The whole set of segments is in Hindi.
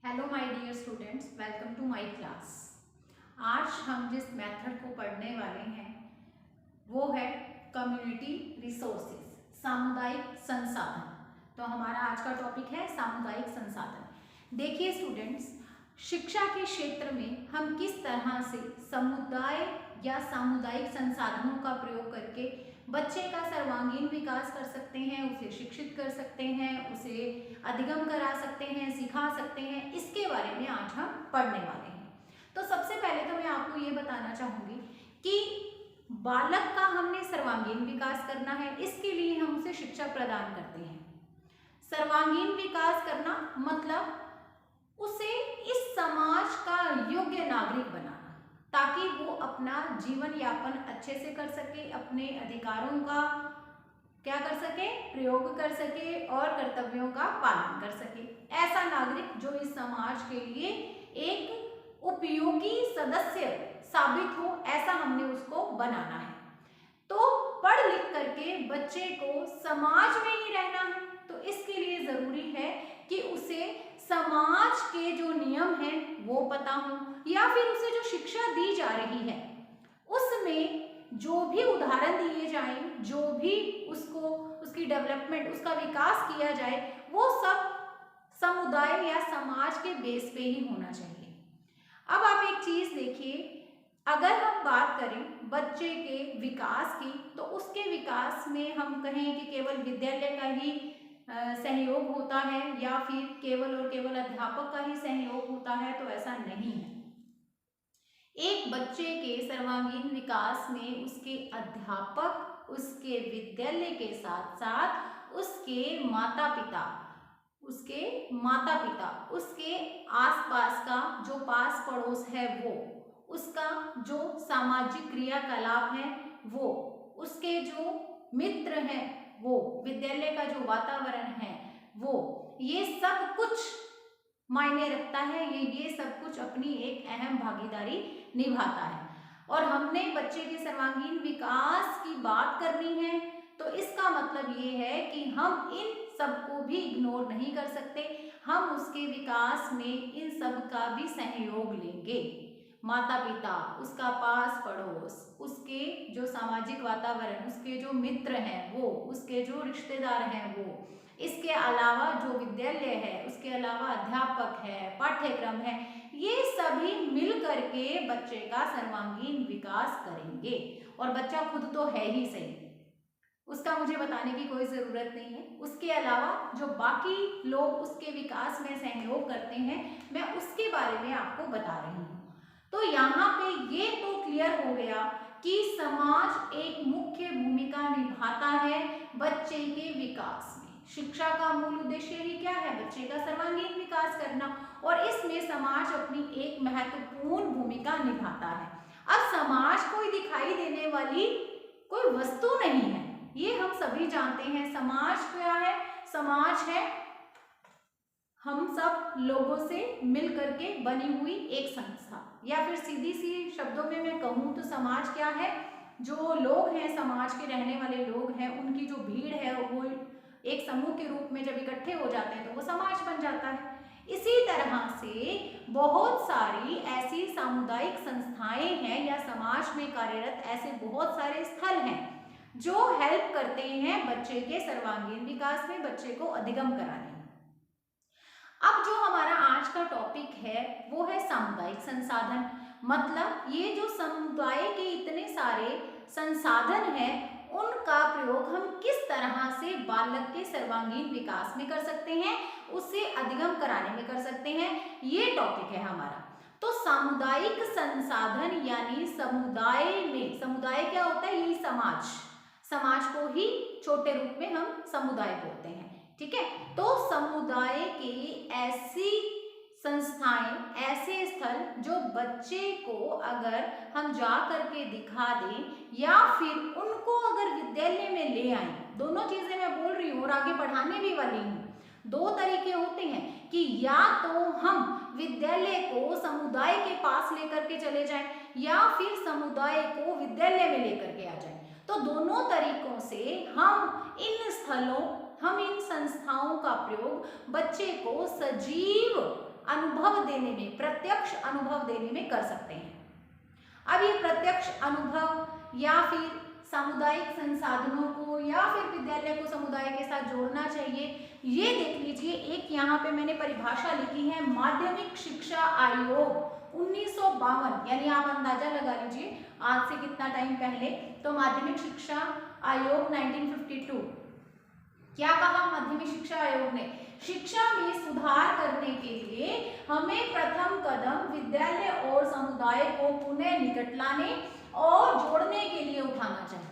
Hello my dear students, welcome to my class. आज हम जिस मेथड को पढ़ने वाले हैं वो है कम्युनिटी रिसोर्सेज, सामुदायिक संसाधन। तो हमारा आज का टॉपिक है सामुदायिक संसाधन। देखिए स्टूडेंट्स, शिक्षा के क्षेत्र में हम किस तरह से समुदाय या सामुदायिक संसाधनों का प्रयोग करके बच्चे का सर्वांगीण विकास कर सकते हैं, उसे शिक्षित कर सकते हैं, उसे अधिगम करा सकते हैं, सिखा सकते हैं, इसके बारे में आज हम पढ़ने वाले हैं। तो सबसे पहले तो मैं आपको ये बताना चाहूँगी कि बालक का हमने सर्वांगीण विकास करना है, इसके लिए हम उसे शिक्षा प्रदान करते हैं। सर्वांगीण विकास करना मतलब उसे इस समाज का योग्य नागरिक बनाना, ताकि वो अपना जीवन यापन अच्छे से कर सके, अपने अधिकारों का क्या कर सके, प्रयोग कर सके और कर्तव्यों का पालन कर सके। ऐसा नागरिक जो इस समाज के लिए एक उपयोगी सदस्य साबित हो, ऐसा हमने उसको बनाना है। तो पढ़ लिख करके बच्चे को समाज में ही रहना है, तो इसके लिए जरूरी है कि उसे समाज के जो नियम हैं वो पता हो, या फिर उसे जो शिक्षा दी जा रही है उसमें जो भी उदाहरण दिए जाएं, जो भी उसको उसकी डेवलपमेंट, उसका विकास किया जाए, वो सब समुदाय या समाज के बेस पे ही होना चाहिए। अब आप एक चीज देखिए, अगर हम बात करें बच्चे के विकास की, तो उसके विकास में हम कहें कि केवल विद्यालय का ही सहयोग होता है या फिर केवल और केवल अध्यापक का ही सहयोग होता है, तो ऐसा नहीं है। एक बच्चे के सर्वांगीण विकास में उसके अध्यापक, उसके विद्यालय के साथ साथ उसके माता पिता, उसके आसपास का जो पास पड़ोस है वो, उसका जो सामाजिक क्रियाकलाप है वो, उसके जो मित्र हैं वो, विद्यालय का जो वातावरण है वो, ये सब कुछ मायने रखता है। ये सब कुछ अपनी एक अहम भागीदारी निभाता है। और हमने बच्चे के सर्वांगीण विकास की बात करनी है, तो इसका मतलब ये है कि हम इन सबको भी इग्नोर नहीं कर सकते, हम उसके विकास में इन सब का भी सहयोग लेंगे। माता पिता, उसका पास पड़ोस, उसके जो सामाजिक वातावरण, उसके जो मित्र हैं वो, उसके जो रिश्तेदार हैं वो, इसके अलावा जो विद्यालय है, उसके अलावा अध्यापक है, पाठ्यक्रम है, ये सभी मिल करके बच्चे का सर्वांगीण विकास करेंगे। और बच्चा खुद तो है ही सही, उसका मुझे बताने की कोई ज़रूरत नहीं है। उसके अलावा जो बाकी लोग उसके विकास में सहयोग करते हैं, मैं उसके बारे में आपको बता रही हूँ। तो यहाँ पे ये तो क्लियर हो गया कि समाज एक मुख्य भूमिका निभाता है बच्चे के विकास में। शिक्षा का मूल उद्देश्य ही क्या है? बच्चे का सर्वांगीण विकास करना, और इसमें समाज अपनी एक महत्वपूर्ण भूमिका निभाता है। अब समाज कोई दिखाई देने वाली कोई वस्तु नहीं है, ये हम सभी जानते हैं। समाज क्या है? समाज है हम सब लोगों से मिल करके बनी हुई एक संस्था, या फिर सीधी सी शब्दों में मैं कहूँ तो समाज क्या है? जो लोग हैं, समाज के रहने वाले लोग हैं, उनकी जो भीड़ है वो एक समूह के रूप में जब इकट्ठे हो जाते हैं तो वो समाज बन जाता है। इसी तरह से बहुत सारी ऐसी सामुदायिक संस्थाएं हैं या समाज में कार्यरत ऐसे बहुत सारे स्थल हैं जो हेल्प करते हैं बच्चे के सर्वांगीण विकास में, बच्चे को अधिगम कराने में। अब जो हमारा आज का टॉपिक है वो है सामुदायिक संसाधन। मतलब ये जो समुदाय के इतने सारे संसाधन हैं, उनका प्रयोग हम किस तरह से बालक के सर्वांगीण विकास में कर सकते हैं, उसे अधिगम कराने में कर सकते हैं, ये टॉपिक है हमारा। तो सामुदायिक संसाधन यानी समुदाय में, समुदाय क्या होता है? ये समाज को ही छोटे रूप में हम समुदाय बोलते हैं, ठीक है। तो समुदाय की ऐसी संस्थाएं, ऐसे स्थल जो बच्चे को अगर हम जा करके दिखा दें या फिर उनको अगर विद्यालय में ले आए, दोनों चीजें मैं बोल रही हूँ और आगे पढ़ाने भी वाली हूँ। दो तरीके होते हैं कि या तो हम विद्यालय को समुदाय के पास लेकर के चले जाएं या फिर समुदाय को विद्यालय में लेकर के आ जाएं। तो दोनों तरीकों से हम इन स्थलों, हम इन संस्थाओं का प्रयोग बच्चे को सजीव अनुभव देने में, प्रत्यक्ष अनुभव देने में कर सकते हैं। अब ये प्रत्यक्ष अनुभव या फिर सामुदायिक संसाधनों को या फिर विद्यालय को समुदाय के साथ जोड़ना चाहिए, ये देख लीजिए। एक यहाँ पे मैंने परिभाषा लिखी है, माध्यमिक शिक्षा आयोग 1952, यानी आप अंदाजा लगा लीजिए आज से कितना टाइम पहले। तो माध्यमिक शिक्षा आयोग 1952, क्या कहा माध्यमिक शिक्षा आयोग ने? शिक्षा में सुधार करने के लिए हमें प्रथम कदम विद्यालय और समुदाय को पुनः निकट लाने और जोड़ने के लिए उठाना चाहिए।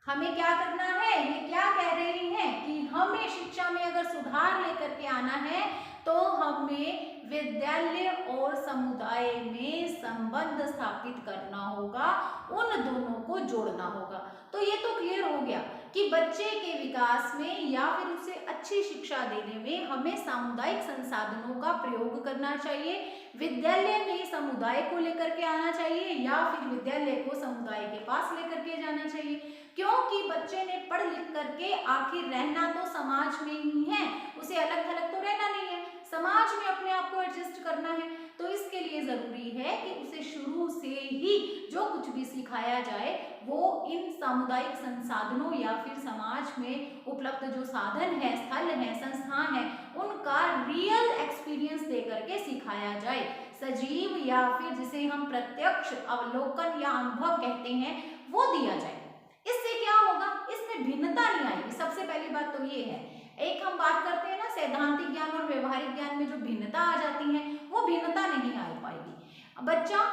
हमें क्या करना है? ये क्या कह रही हैं कि हमें शिक्षा में अगर सुधार लेकर के आना है तो हमें विद्यालय और समुदाय में संबंध स्थापित करना होगा, उन दोनों को जोड़ना होगा। तो ये तो क्लियर हो गया कि बच्चे के विकास में या फिर उसे अच्छी शिक्षा देने में हमें सामुदायिक संसाधनों का प्रयोग करना चाहिए, विद्यालय में समुदाय को लेकर के आना चाहिए या फिर विद्यालय को समुदाय के पास लेकर के जाना चाहिए। क्योंकि बच्चे ने पढ़ लिख करके आखिर रहना तो समाज में ही है, उसे अलग थलग तो रहना नहीं है, समाज में अपने आप को एडजस्ट करना है। तो इसके लिए जरूरी है कि उसे शुरू से ही जो कुछ भी सिखाया जाए वो इन सामुदायिक संसाधनों या फिर समाज में उपलब्ध जो साधन है, स्थल है, संस्था है, उनका रियल एक्सपीरियंस दे करके सिखाया जाए, सजीव या फिर जिसे हम प्रत्यक्ष अवलोकन या अनुभव कहते हैं वो दिया जाए। इससे क्या होगा? इसमें भिन्नता नहीं आएगी। सबसे पहली बात तो ये है, एक हम बात करते हैं ना सैद्धांतिक ज्ञान और व्यवहारिक ज्ञान में जो भिन्नता आ जाती है वो भिन्नता नहीं आ पाएगी। बच्चा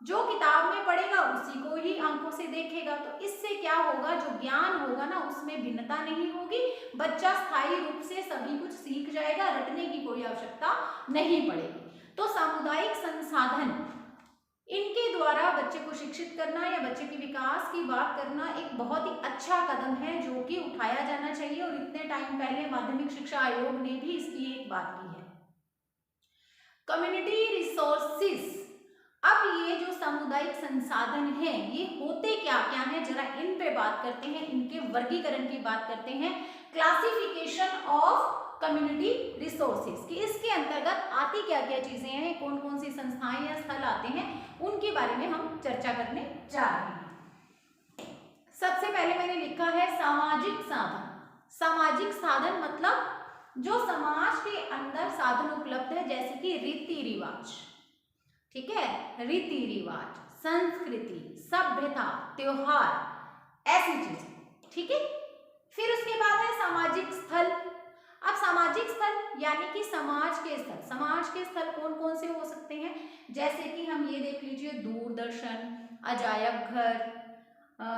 जो किताब में पढ़ेगा उसी को ही आंखों से देखेगा, तो इससे क्या होगा? जो ज्ञान होगा ना उसमें भिन्नता नहीं होगी, बच्चा स्थायी रूप से सभी कुछ सीख जाएगा, रटने की कोई आवश्यकता नहीं पड़ेगी। तो सामुदायिक संसाधन, इनके द्वारा बच्चे को शिक्षित करना या बच्चे के विकास की बात करना एक बहुत ही अच्छा कदम है जो कि उठाया जाना चाहिए, और इतने टाइम पहले माध्यमिक शिक्षा आयोग ने भी इसकी एक बात की है। कम्युनिटी रिसोर्सेस, अब ये जो सामुदायिक संसाधन है ये होते क्या क्या है, जरा इन पे बात करते हैं, इनके वर्गीकरण की बात करते हैं। क्लासिफिकेशन ऑफ कम्युनिटी रिसोर्सेज कि इसके अंतर्गत आती क्या क्या चीजें हैं, कौन कौन सी संस्थाएं या स्थल आते हैं, उनके बारे में हम चर्चा करने जा रहे हैं। सबसे पहले मैंने लिखा है सामाजिक साधन। सामाजिक साधन मतलब जो समाज के अंदर साधन उपलब्ध है, जैसे कि रीति रिवाज, ठीक है, रीति रिवाज, संस्कृति, सभ्यता, त्योहार, ऐसी चीजें, ठीक है। फिर उसके बाद है सामाजिक स्थल। अब सामाजिक स्थल यानी कि समाज के स्थल, समाज के स्थल कौन कौन से हो सकते हैं? जैसे कि हम ये देख लीजिए, दूरदर्शन, अजायब घर,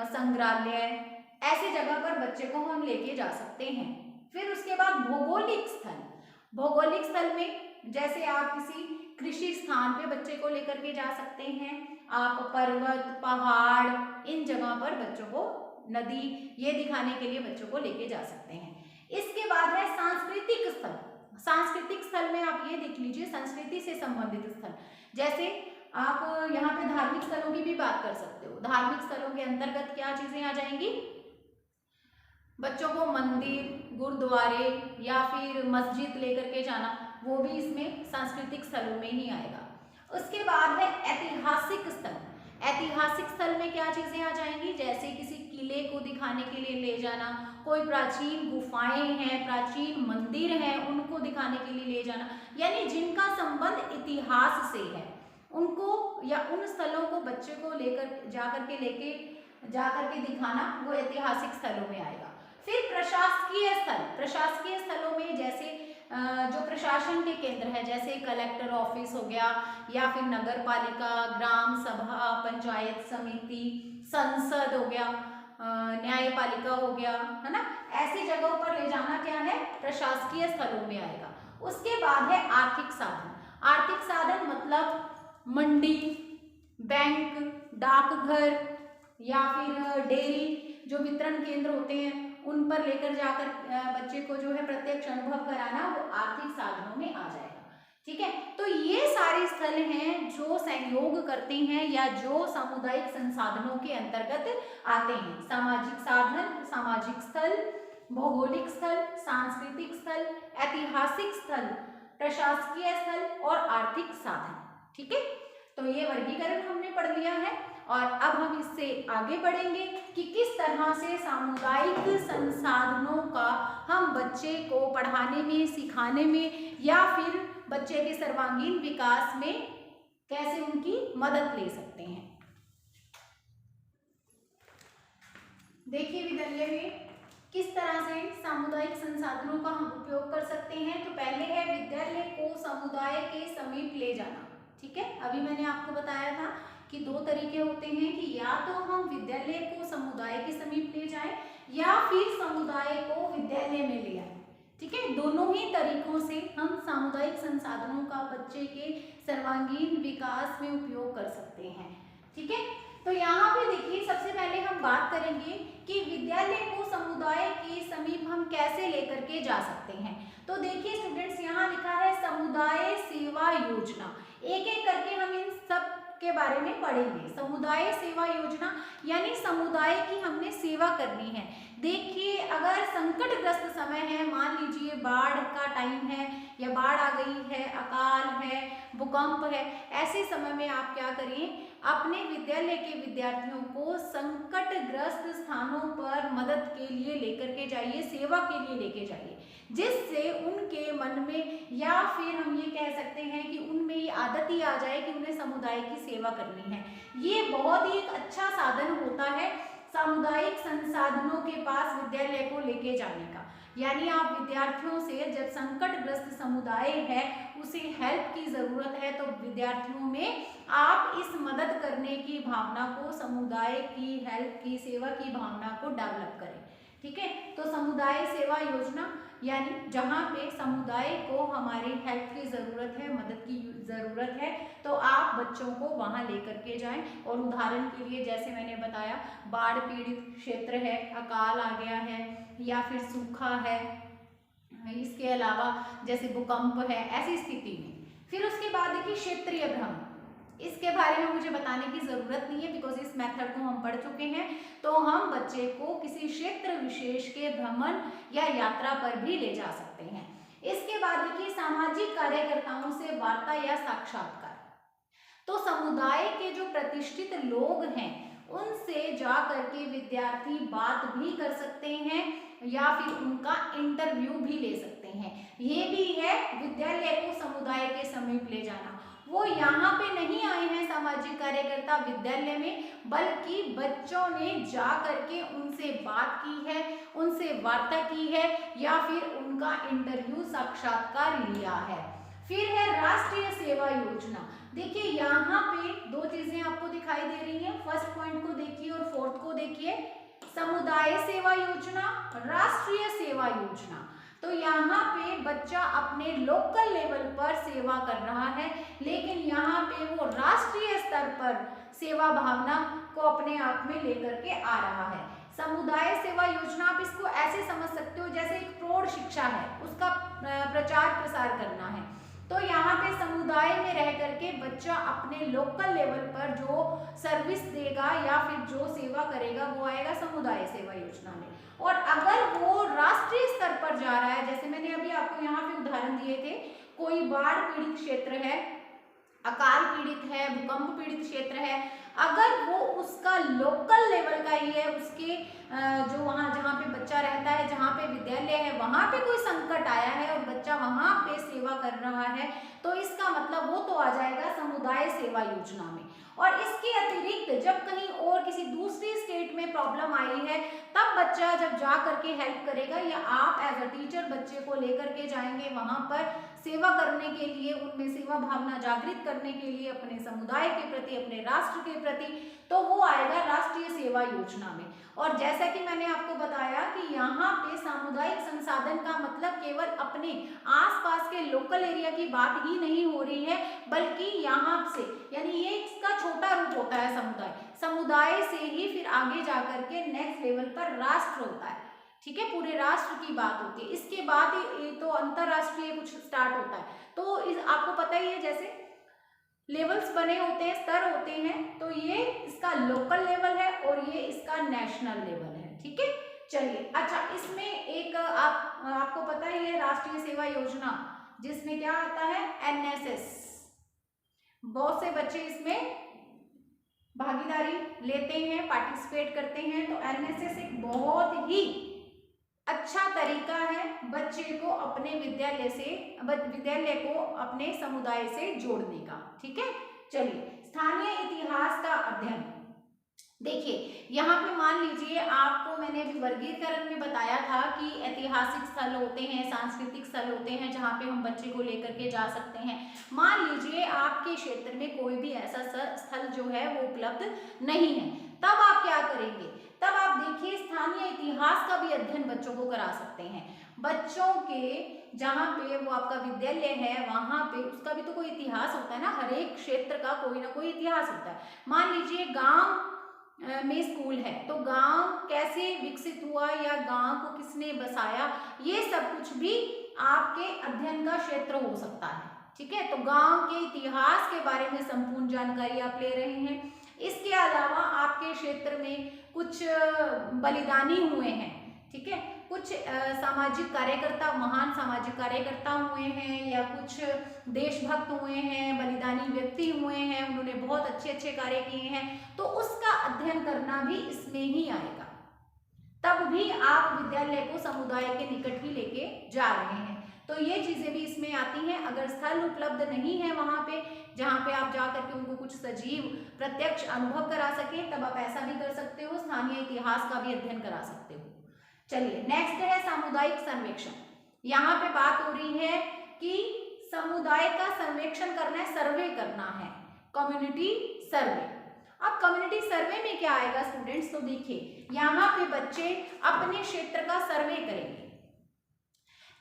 संग्रहालय, ऐसे जगह पर बच्चे को हम लेके जा सकते हैं। फिर उसके बाद भौगोलिक स्थल। भौगोलिक स्थल में जैसे आप किसी कृषि स्थान पे बच्चे को लेकर के जा सकते हैं, आप पर्वत, पहाड़, इन जगह पर बच्चों को, नदी, ये दिखाने के लिए बच्चों को लेके जा सकते हैं। इसके बाद है सांस्कृतिक स्थल। सांस्कृतिक स्थल में आप ये देख लीजिए, संस्कृति से संबंधित स्थल, जैसे आप यहाँ पे धार्मिक स्थलों की भी बात कर सकते हो। धार्मिक स्थलों के अंतर्गत क्या चीजें आ जाएंगी? बच्चों को मंदिर, गुरुद्वारे या फिर मस्जिद लेकर के जाना, वो भी इसमें सांस्कृतिक स्थलों में ही आएगा। उसके बाद है ऐतिहासिक स्थल। ऐतिहासिक स्थल में क्या चीजें आ जाएंगी? जैसे किसी किले को दिखाने के लिए ले जाना, कोई प्राचीन गुफाएं हैं, प्राचीन मंदिर हैं, उनको दिखाने के लिए ले जाना, यानी जिनका संबंध इतिहास से है उनको या उन स्थलों को बच्चे को लेकर जाकर के दिखाना, वो ऐतिहासिक स्थलों में आएगा। फिर प्रशासकीय स्थल। प्रशासकीय स्थलों में जैसे जो प्रशासन के केंद्र है, जैसे कलेक्टर ऑफिस हो गया या फिर नगर पालिका, ग्राम सभा, पंचायत समिति, संसद हो गया, न्यायपालिका हो गया, है ना, ऐसी जगहों पर ले जाना क्या है? प्रशासकीय स्थलों में आएगा। उसके बाद है आर्थिक साधन। आर्थिक साधन मतलब मंडी, बैंक, डाकघर या फिर डेयरी, जो वितरण केंद्र होते हैं उन पर लेकर जाकर बच्चे को जो है प्रत्यक्ष अनुभव कराना, वो आर्थिक साधनों में आ जाएगा। ठीक है, तो ये सारे स्थल हैं जो सहयोग करते हैं या जो सामुदायिक संसाधनों के अंतर्गत आते हैं। सामाजिक साधन, सामाजिक स्थल, भौगोलिक स्थल, सांस्कृतिक स्थल, ऐतिहासिक स्थल, प्रशासकीय स्थल और आर्थिक साधन। ठीक है, तो ये वर्गीकरण हमने पढ़ लिया है और अब हम इससे आगे बढ़ेंगे कि किस तरह से सामुदायिक संसाधनों का हम बच्चे को पढ़ाने में, सिखाने में या फिर बच्चे के सर्वांगीण विकास में कैसे उनकी मदद ले सकते हैं। देखिए विद्यालय में किस तरह से सामुदायिक संसाधनों का हम उपयोग कर सकते हैं। तो पहले है विद्यालय को समुदाय के समीप ले जाना। ठीक है, अभी मैंने आपको बताया था कि दो तरीके होते हैं कि या तो हम विद्यालय को समुदाय के समीप ले जाएं या फिर समुदाय को विद्यालय में ले आए। ठीक है, दोनों ही तरीकों से हम सामुदायिक संसाधनों का बच्चे के सर्वांगीण विकास में उपयोग कर सकते हैं। ठीक है, तो यहाँ पे देखिए सबसे पहले हम बात करेंगे कि विद्यालय को समुदाय के समीप हम कैसे लेकर के जा सकते हैं। तो देखिए स्टूडेंट्स, यहाँ लिखा है समुदाय सेवा योजना। एक एक करके हम इन सब के बारे में पढ़ेंगे। समुदाय सेवा योजना यानी समुदाय की हमने सेवा करनी है। देखिए अगर संकटग्रस्त समय है, मान लीजिए बाढ़ का टाइम है या बाढ़ आ गई है, अकाल है, भूकंप है, ऐसे समय में आप क्या करिए, अपने विद्यालय के विद्यार्थियों को संकटग्रस्त स्थानों पर मदद के लिए लेकर के जाइए, सेवा के लिए लेके जाइए, जिससे उनके मन में या फिर हम ये कह सकते हैं कि उनमें ये आदत ही आ जाए कि उन्हें समुदाय की सेवा करनी है। ये बहुत ही एक अच्छा साधन होता है सामुदायिक संसाधनों के पास विद्यालय को लेके जाने का। यानी आप विद्यार्थियों से, जब संकटग्रस्त समुदाय है, उसे हेल्प की जरूरत है, तो विद्यार्थियों में आप इस मदद करने की भावना को, समुदाय की हेल्प की, सेवा की भावना को डेवलप करें। ठीक है, तो समुदाय सेवा योजना यानी जहाँ पे समुदाय को हमारी हेल्प की ज़रूरत है, मदद की ज़रूरत है, तो आप बच्चों को वहाँ लेकर के जाएं। और उदाहरण के लिए जैसे मैंने बताया, बाढ़ पीड़ित क्षेत्र है, अकाल आ गया है या फिर सूखा है, इसके अलावा जैसे भूकंप है, ऐसी स्थिति में। फिर उसके बाद देखिए क्षेत्रीय भ्रमण, इसके बारे में मुझे बताने की ज़रूरत नहीं है बिकॉज इस मेथड को हम पढ़ चुके हैं। तो हम बच्चे को किसी क्षेत्र विशेष के भ्रमण या यात्रा पर भी ले जा सकते हैं। इसके बाद देखिए सामाजिक कार्यकर्ताओं से वार्ता या साक्षात्कार। तो समुदाय के जो प्रतिष्ठित लोग हैं उनसे जा करके विद्यार्थी बात भी कर सकते हैं या फिर उनका इंटरव्यू भी ले सकते हैं। ये भी है विद्यालय को समुदाय के समीप ले जाना। वो यहाँ पे नहीं आए हैं सामाजिक कार्यकर्ता विद्यालय में, बल्कि बच्चों ने जा करके उनसे बात की है, उनसे वार्ता की है या फिर उनका इंटरव्यू, साक्षात्कार लिया है। फिर है राष्ट्रीय सेवा योजना। देखिए यहाँ पे दो चीजें आपको दिखाई दे रही हैं, फर्स्ट पॉइंट को देखिए और फोर्थ को देखिए, समुदाय सेवा योजना, राष्ट्रीय सेवा योजना। तो यहाँ पे बच्चा अपने लोकल लेवल पर सेवा कर रहा है, लेकिन यहाँ पे वो राष्ट्रीय स्तर पर सेवा भावना को अपने आप में लेकर के आ रहा है। समुदाय सेवा योजना आप इसको ऐसे समझ सकते हो जैसे एक प्रौढ़ शिक्षा है, उसका प्रचार प्रसार करना है। तो यहाँ पे समुदाय में रह करके बच्चा अपने लोकल लेवल पर जो सर्विस देगा या फिर जो सेवा करेगा वो आएगा समुदाय सेवा योजना में। और अगर वो राष्ट्रीय स्तर पर जा रहा है, जैसे मैंने अभी आपको यहाँ पे उदाहरण दिए थे, कोई बाढ़ पीड़ित क्षेत्र है, अकाल पीड़ित है, भूकंप पीड़ित क्षेत्र है, अगर वो उसका लोकल लेवल का ही है, उसके जो वहाँ जहाँ पे बच्चा रहता है, जहाँ पे विद्यालय है, वहाँ पे कोई संकट आया है और बच्चा वहाँ पे सेवा कर रहा है, तो इसका मतलब वो तो आ जाएगा समुदाय सेवा योजना में। और इसके अतिरिक्त जब कहीं और किसी दूसरी स्टेट में प्रॉब्लम आई है, तब बच्चा जब जा करके हेल्प करेगा या आप एज अ टीचर बच्चे को लेकर के जाएंगे वहाँ पर सेवा करने के लिए, उनमें सेवा भावना जागृत करने के लिए, अपने समुदाय के प्रति, अपने राष्ट्र के प्रति, तो वो आएगा राष्ट्रीय सेवा योजना में। और जैसा कि मैंने आपको बताया कि यहाँ पे सामुदायिक संसाधन का मतलब केवल अपने आसपास के लोकल एरिया की बात ही नहीं हो रही है, बल्कि यहाँ से, यानी ये इसका छोटा रूप होता है समुदाय, समुदाय से ही फिर आगे जाकर के नेक्स्ट लेवल पर राष्ट्र होता है। ठीक है, पूरे राष्ट्र की बात होती है, इसके बाद ये तो अंतरराष्ट्रीय कुछ स्टार्ट होता है। तो आपको पता ही है जैसे लेवल्स बने होते हैं, स्तर होते हैं, तो ये इसका लोकल लेवल है और ये इसका नेशनल लेवल है। ठीक है, चलिए अच्छा, इसमें एक आपको पता ही है राष्ट्रीय सेवा योजना जिसमें क्या आता है, एनएसएस। बहुत से बच्चे इसमें भागीदारी लेते हैं, पार्टिसिपेट करते हैं। तो एनएसएस एक बहुत ही अच्छा तरीका है बच्चे को अपने विद्यालय को अपने समुदाय से जोड़ने का। ठीक है, चलिए स्थानीय इतिहास का अध्ययन। देखिए यहाँ पे मान लीजिए आपको मैंने अभी वर्गीकरण में बताया था कि ऐतिहासिक स्थल होते हैं, सांस्कृतिक स्थल होते हैं जहाँ पे हम बच्चे को लेकर के जा सकते हैं। मान लीजिए आपके क्षेत्र में कोई भी ऐसा स्थल जो है वो उपलब्ध नहीं है, तब आप क्या करेंगे, तब आप देखिए स्थानीय इतिहास का भी अध्ययन बच्चों को करा सकते हैं। बच्चों के जहाँ पे वो आपका विद्यालय है वहां पे उसका भी तो कोई इतिहास होता है ना, हर एक क्षेत्र का कोई ना कोई इतिहास होता है। मान लीजिए गांव में स्कूल है तो गांव कैसे विकसित हुआ या गांव को किसने बसाया, ये सब कुछ भी आपके अध्ययन का क्षेत्र हो सकता है। ठीक है, तो गांव के इतिहास के बारे में संपूर्ण जानकारी आप ले रहे हैं। इसके अलावा आपके क्षेत्र में कुछ बलिदानी हुए हैं, ठीक है, कुछ सामाजिक कार्यकर्ता, महान सामाजिक कार्यकर्ता हुए हैं या कुछ देशभक्त हुए हैं, बलिदानी व्यक्ति हुए हैं, उन्होंने बहुत अच्छे अच्छे कार्य किए हैं, तो उसका अध्ययन करना भी इसमें ही आएगा। तब भी आप विद्यालय को समुदाय के निकट ही लेके जा रहे हैं, तो ये चीजें भी इसमें आती हैं। अगर स्थल उपलब्ध नहीं है वहां पे जहाँ पे आप जा करके उनको कुछ सजीव प्रत्यक्ष अनुभव करा सके, तब आप ऐसा भी कर सकते हो, स्थानीय इतिहास का भी अध्ययन करा सकते हो। चलिए नेक्स्ट है सामुदायिक सर्वेक्षण। यहाँ पे बात हो रही है कि समुदाय का सर्वेक्षण करना है, सर्वे करना है, कम्युनिटी सर्वे। अब कम्युनिटी सर्वे में क्या आएगा स्टूडेंट्स, तो देखिए यहाँ पे बच्चे अपने क्षेत्र का सर्वे करेंगे।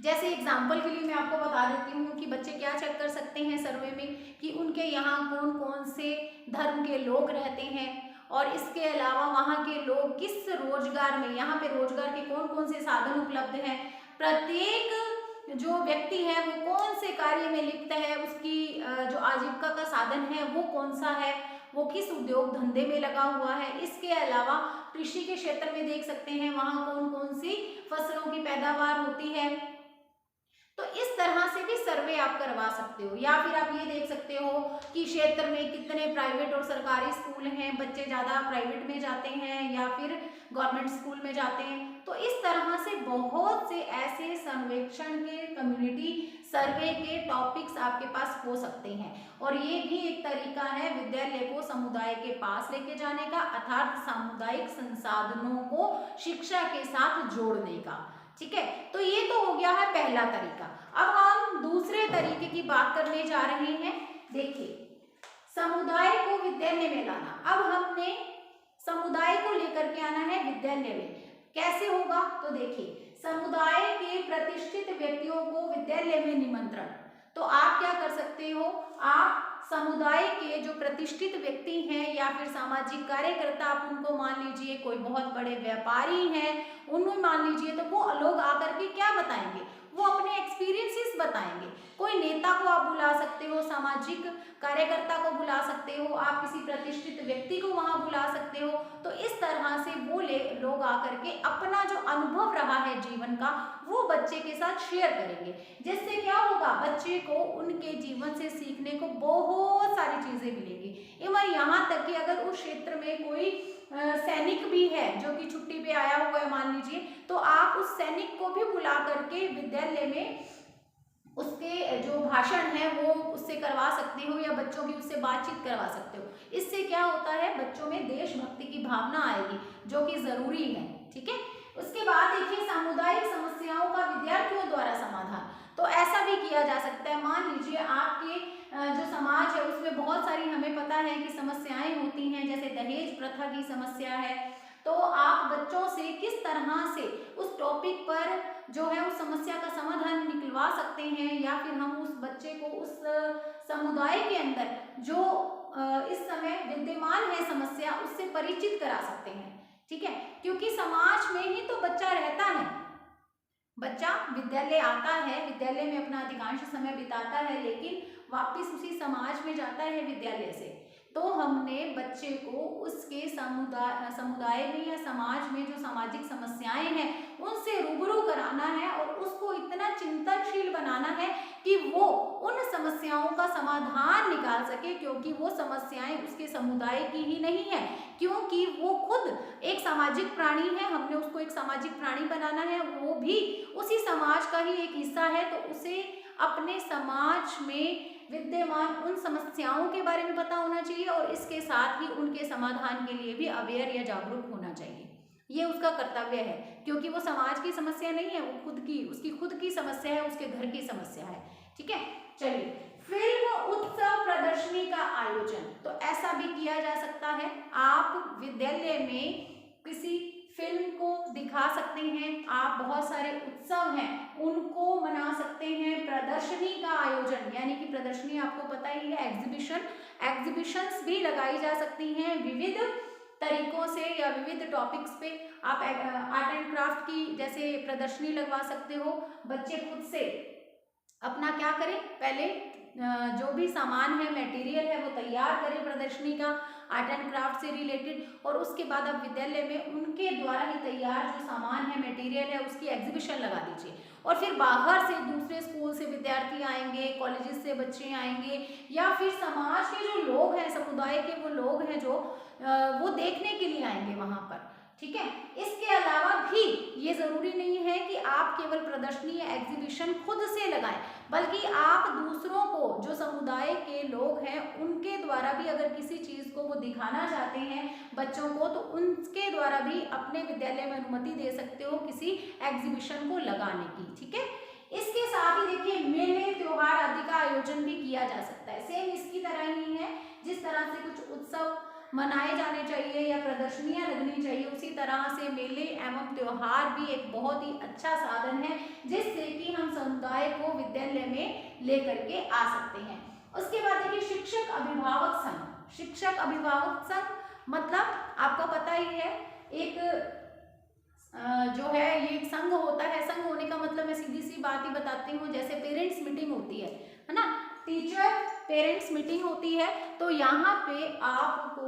जैसे एग्जाम्पल के लिए मैं आपको बता देती हूँ कि बच्चे क्या चेक कर सकते हैं सर्वे में, कि उनके यहाँ कौन कौन से धर्म के लोग रहते हैं, और इसके अलावा वहाँ के लोग किस रोजगार में, यहाँ पे रोजगार के कौन कौन से साधन उपलब्ध हैं, प्रत्येक जो व्यक्ति है वो कौन से कार्य में लिप्त है, उसकी जो आजीविका का साधन है वो कौन सा है, वो किस उद्योग धंधे में लगा हुआ है। इसके अलावा कृषि के क्षेत्र में देख सकते हैं वहाँ कौन कौन सी फसलों की पैदावार होती है। तो इस तरह से भी सर्वे आप करवा सकते हो। या फिर आप ये देख सकते हो कि क्षेत्र में कितने प्राइवेट और सरकारी स्कूल हैं, बच्चे ज़्यादा प्राइवेट में जाते हैं या फिर गवर्नमेंट स्कूल में जाते हैं। तो इस तरह से बहुत से ऐसे सर्वेक्षण के, कम्युनिटी सर्वे के टॉपिक्स आपके पास हो सकते हैं, और ये भी एक तरीका है विद्यालय को समुदाय के पास लेके जाने का, अर्थात सामुदायिक संसाधनों को शिक्षा के साथ जोड़ने का। ठीक है, तो ये तो हो गया है पहला तरीका। अब हम दूसरे तरीके की बात करने जा रहे हैं। देखिए समुदाय को विद्यालय में लाना। अब हमने समुदाय को लेकर के आना है विद्यालय में, कैसे होगा, तो देखिए समुदाय के प्रतिष्ठित व्यक्तियों को विद्यालय में निमंत्रण। तो आप क्या कर सकते हो, आप समुदाय के जो प्रतिष्ठित व्यक्ति हैं या फिर सामाजिक कार्यकर्ता, आप उनको मान लीजिए कोई बहुत बड़े व्यापारी हैं, उन्हें मान लीजिए, तो वो लोग आकर के क्या बताएंगे, वो अपने एक्सपीरियंसेस बताएंगे। कोई नेता को आप बुला सकते हो, सामाजिक कार्यकर्ता को बुला सकते हो, आप किसी प्रतिष्ठित व्यक्ति को वहां बुला सकते हो। तो इस तरह से वो लोग आकर के अपना जो अनुभव रहा है जीवन का वो बच्चे के साथ शेयर करेंगे, जिससे क्या होगा, बच्चे को उनके जीवन से सीखने को बहुत सारी चीजें मिलेंगी। इवन यहाँ तक कि अगर उस क्षेत्र में कोई सैनिक भी है जो कि छुट्टी पे आया हुआ है मान लीजिए, तो आप उस सैनिक को भी बुला करके विद्यालय में उसके जो भाषण है वो उससे करवा सकते हो, या बच्चों की उससे बातचीत करवा सकते हो। इससे क्या होता है, बच्चों में देशभक्ति की भावना आएगी, जो कि जरूरी है। ठीक है, उसके बाद देखिए सामुदायिक समस्याओं का विद्यार्थियों द्वारा समाधान। तो ऐसा भी किया जा सकता है, मान लीजिए आपके जो समाज है उसमें बहुत सारी हमें पता है कि समस्याएं होती हैं, जैसे दहेज प्रथा की समस्या है, तो आप बच्चों से किस तरह से उस टॉपिक पर जो है उस समस्या का समाधान निकलवा सकते हैं, या फिर हम उस बच्चे को उस समुदाय के अंदर जो इस समय विद्यमान है समस्या उससे परिचित करा सकते हैं। ठीक है, क्योंकि समाज में ही तो बच्चा रहता है, बच्चा विद्यालय आता है, विद्यालय में अपना अधिकांश समय बिताता है, लेकिन वापस उसी समाज में जाता है विद्यालय से। तो हमने बच्चे को उसके समुदाय में या समाज में जो सामाजिक समस्याएं हैं उनसे रूबरू कराना है और उसको इतना चिंतनशील बनाना है कि वो उन समस्याओं का समाधान निकाल सके, क्योंकि वो समस्याएं उसके समुदाय की ही नहीं है, क्योंकि वो खुद एक सामाजिक प्राणी है। हमने उसको एक सामाजिक प्राणी बनाना है, वो भी उसी समाज का ही एक हिस्सा है, तो उसे अपने समाज में विद्यमान उन समस्याओं के बारे में पता होना चाहिए और इसके साथ ही उनके समाधान के लिए भी अवेयर या जागरूक होना चाहिए। ये उसका कर्तव्य है, क्योंकि वो समाज की समस्या नहीं है, वो उसकी खुद की समस्या है, उसके घर की समस्या है। ठीक है, चलिए, फिल्म उत्सव प्रदर्शनी का आयोजन, तो ऐसा भी किया जा सकता है। आप विद्यालय में किसी फिल्म को दिखा सकते हैं, आप बहुत सारे उत्सव हैं उनको मना सकते हैं। प्रदर्शनी का आयोजन, यानी कि प्रदर्शनी आपको पता ही है, एग्जीबिशंस भी लगाई जा सकती हैं विविध तरीकों से या विविध टॉपिक्स पे। आप आर्ट एंड क्राफ्ट की जैसे प्रदर्शनी लगवा सकते हो। बच्चे खुद से अपना क्या करें, पहले जो भी सामान है, मटेरियल है, वो तैयार करें प्रदर्शनी का आर्ट एंड क्राफ्ट से रिलेटेड, और उसके बाद आप विद्यालय में उनके द्वारा ही तैयार जो सामान है, मटेरियल है, उसकी एग्जीबिशन लगा दीजिए। और फिर बाहर से दूसरे स्कूल से विद्यार्थी आएंगे, कॉलेजेस से बच्चे आएंगे, या फिर समाज के जो लोग हैं, समुदाय के वो लोग हैं जो वो देखने के लिए आएंगे वहां पर। ठीक है, इसके अलावा भी ये जरूरी नहीं है कि आप केवल प्रदर्शनी या एग्जीबिशन खुद से लगाएं, बल्कि आप दूसरों को, जो समुदाय के लोग हैं, उनके द्वारा भी अगर किसी चीज को वो दिखाना चाहते हैं बच्चों को, तो उनके द्वारा भी अपने विद्यालय में अनुमति दे सकते हो किसी एग्जीबिशन को लगाने की। ठीक है, इसके साथ ही देखिए मेले, त्योहार आदि का आयोजन भी किया जा सकता है। सेम इसकी तरह ही है, जिस तरह से कुछ उत्सव मनाए जाने चाहिए या प्रदर्शनियां लगनी चाहिए, उसी तरह से मेले एवं त्योहार भी एक बहुत ही अच्छा साधन है जिससे कि हम समुदाय को विद्यालय में लेकर के आ सकते हैं। उसके बाद देखिए शिक्षक अभिभावक संघ। शिक्षक अभिभावक संघ मतलब आपको पता ही है, एक जो है ये एक संघ होता है। संघ होने का मतलब मैं सीधी सी बात ही बताती हूँ, जैसे पेरेंट्स मीटिंग होती है ना, टीचर पेरेंट्स मीटिंग होती है, तो यहाँ पे आपको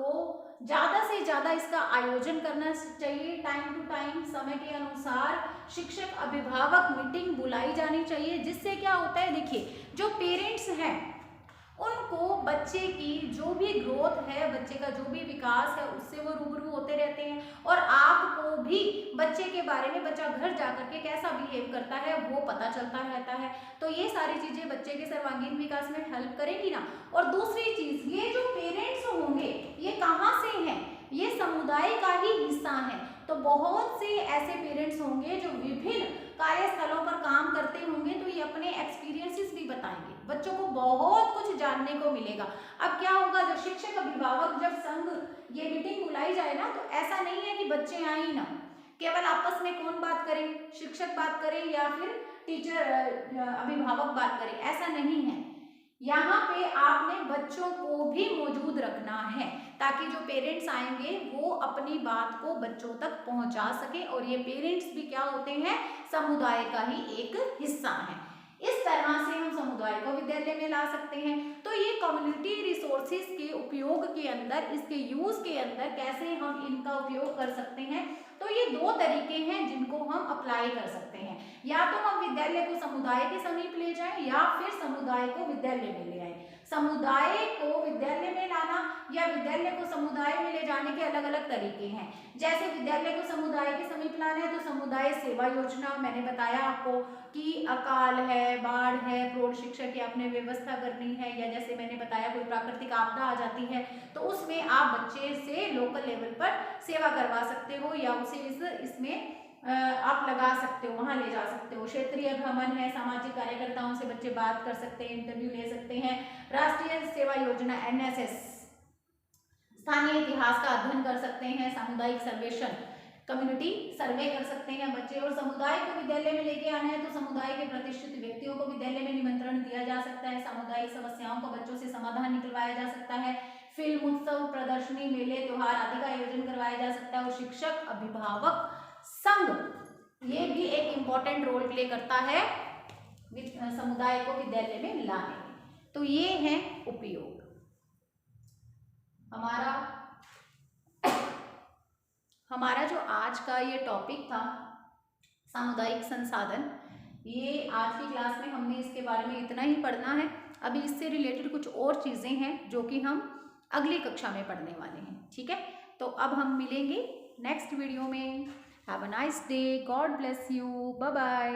ज़्यादा से ज़्यादा इसका आयोजन करना चाहिए। टाइम टू टाइम, समय के अनुसार शिक्षक अभिभावक मीटिंग बुलाई जानी चाहिए, जिससे क्या होता है, देखिए जो पेरेंट्स हैं उनको बच्चे की जो भी ग्रोथ है, बच्चे का जो भी विकास है, उससे वो रूबरू होते रहते हैं, और आपको भी बच्चे के बारे में, बच्चा घर जाकर के कैसा बिहेव करता है वो पता चलता रहता है। तो ये सारी चीजें बच्चे के सर्वांगीण विकास में हेल्प करेगी ना। और दूसरी चीज, ये जो पेरेंट्स होंगे ये कहाँ से हैं, ये समुदाय का ही हिस्सा है। तो बहुत से ऐसे पेरेंट्स होंगे जो विभिन्न कार्यस्थलों पर काम करते होंगे, तो ये अपने एक्सपीरियंसेस भी बताएंगे, बच्चों को बहुत कुछ जानने को मिलेगा। अब क्या होगा, जो शिक्षक अभिभावक जब संघ ये मीटिंग बुलाई जाए ना, तो ऐसा नहीं है कि बच्चे आए ही ना, केवल आपस में कौन बात करे, शिक्षक बात करे या फिर टीचर अभिभावक बात करे, ऐसा नहीं है। यहाँ पे आपने बच्चों को भी मौजूद रखना है, ताकि जो पेरेंट्स आएंगे वो अपनी बात को बच्चों तक पहुंचा सके, और ये पेरेंट्स भी क्या होते हैं, समुदाय का ही एक हिस्सा है। इस तरह से हम समुदाय को विद्यालय में ला सकते हैं। तो ये कम्युनिटी रिसोर्सेज के उपयोग के अंदर, इसके यूज के अंदर कैसे हम इनका उपयोग कर सकते हैं, तो ये दो तरीके हैं जिनको हम अप्लाई कर सकते हैं। या तो हम विद्यालय को समुदाय के समीप ले जाएं, या फिर समुदाय को विद्यालय में ले आए। समुदाय को विद्यालय में लाना या विद्यालय को समुदाय में ले जाने के अलग अलग तरीके हैं। जैसे विद्यालय को समुदाय के समीप लाना है, तो समुदाय सेवा योजना मैंने बताया आपको कि अकाल है, बाढ़ है, प्रौढ़ शिक्षा की आपने व्यवस्था करनी है, या जैसे मैंने बताया कोई प्राकृतिक आपदा आ जाती है, तो उसमें आप बच्चे से लोकल लेवल पर सेवा करवा सकते हो, या उसे इसमें आप लगा सकते हो, वहां ले जा सकते हो। क्षेत्रीय भ्रमण है, सामाजिक कार्यकर्ताओं से बच्चे बात कर सकते हैं, इंटरव्यू ले सकते हैं। राष्ट्रीय सेवा योजना NSS, स्थानीय इतिहास का अध्ययन कर सकते हैं। सामुदायिक सर्वेक्षण, कम्युनिटी सर्वे कर सकते हैं बच्चे। और समुदाय को विद्यालय में लेके आना है, तो समुदाय के प्रतिष्ठित व्यक्तियों को विद्यालय में निमंत्रण दिया जा सकता है। सामुदायिक समस्याओं का बच्चों से समाधान निकलवाया जा सकता है। फिल्म उत्सव, प्रदर्शनी, मेले, त्योहार आदि का आयोजन करवाया जा सकता है। और शिक्षक अभिभावक संघ ये भी एक इम्पॉर्टेंट रोल प्ले करता है समुदाय को विद्यालय में लाने में। तो ये है उपयोग। हमारा जो आज का ये टॉपिक था सामुदायिक संसाधन, ये आज की क्लास में हमने इसके बारे में इतना ही पढ़ना है। अभी इससे रिलेटेड कुछ और चीज़ें हैं जो कि हम अगली कक्षा में पढ़ने वाले हैं, ठीक है। तो अब हम मिलेंगे नेक्स्ट वीडियो में। Have a nice day, God bless you, bye bye.